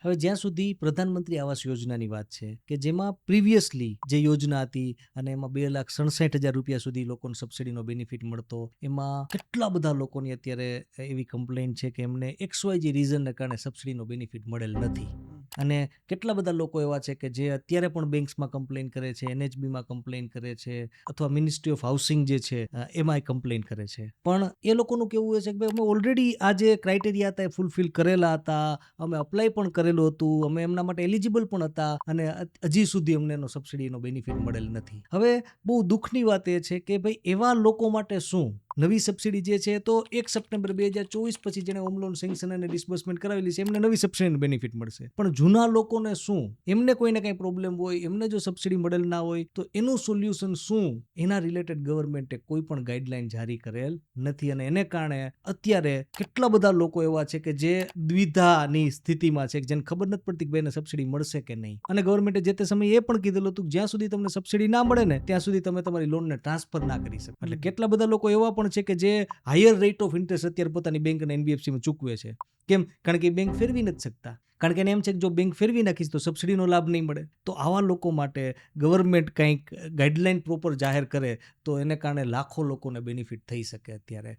હવે જ્યાં સુધી પ્રધાનમંત્રી આવાસ યોજનાની વાત છે કે જેમાં પ્રીવિયસલી જે યોજના હતી અને એમાં 2,67,000 રૂપિયા સુધી લોકોને સબસિડીનો બેનિફિટ મળતો, એમાં કેટલા બધા લોકોની અત્યારે એવી કમ્પ્લેન છે કે એમને XYZ રીઝનને કારણે સબસિડીનો બેનિફિટ મળેલ નથી. અને કેટલા બધા લોકો એવા છે કે જે અત્યારે પણ બેંક્સમાં કમ્પ્લેન કરે છે, NHBમાં કમ્પ્લેન કરે છે, અથવા મિનિસ્ટ્રી ઓફ હાઉસિંગ જે છે એમાંય કમ્પ્લેન કરે છે. પણ એ લોકોનું કેવું હોય છે કે ભાઈ અમે ઓલરેડી આ જે ક્રાઇટેરિયા હતા એ ફૂલફિલ કરેલા હતા, અમે અપ્લાય પણ કરેલું હતું, અમે એમના માટે એલિજિબલ પણ હતા, અને હજી સુધી અમને એનો સબસિડીનો બેનિફિટ મળેલ નથી. હવે બહુ દુઃખની વાત એ છે કે ભાઈ એવા લોકો માટે શું નવી સબસિડી જે છે તો 1 સપ્ટેમ્બર 2024 પછી જેણે હોમ લોન સેન્કશન અને ડિસ્બર્સમેન્ટ કરાવેલી છે એમને નવી સબસિડીનો બેનિફિટ મળશે. પણ જૂના લોકોને શું? એમને કોઈને કંઈ પ્રોબ્લેમ હોય, એમને જો સબસિડી મળેલ ના હોય તો એનું સોલ્યુશન શું? એના રિલેટેડ ગવર્મેન્ટે કોઈ પણ ગાઈડલાઈન જારી કરેલ નથી. અને એને કારણે અત્યારે કેટલા બધા લોકો એવા છે કે જે દ્વિધાની સ્થિતિમાં છે, જેને ખબર નથી પડતી કે ભાઈને સબસિડી મળશે કે નહીં. અને ગવર્મેન્ટે જે તે સમયે એ પણ કીધેલું હતું કે જ્યાં સુધી તમને સબસિડી ના મળે ને ત્યાં સુધી તમે તમારી લોનને ટ્રાન્સફર ના કરી શકો. એટલે કેટલા બધા લોકો એવા પણ છે કે જે હાયર રેટ ઓફ ઇન્ટરેસ્ટ અત્યારે પોતાની બેંક અને NBFCમાં ચૂકવે છે. કેમ? કારણ કે બેંક ફેરવી નથી શકતા. કારણ કે એને એમ છે કે જો બેંક ફેરવી નાખીશ તો સબસિડીનો લાભ નહીં મળે. તો આવા લોકો માટે ગવર્મેન્ટ કંઈક ગાઈડલાઈન પ્રોપર જાહેર કરે તો એને કારણે લાખો લોકોને બેનિફિટ થઈ શકે અત્યારે.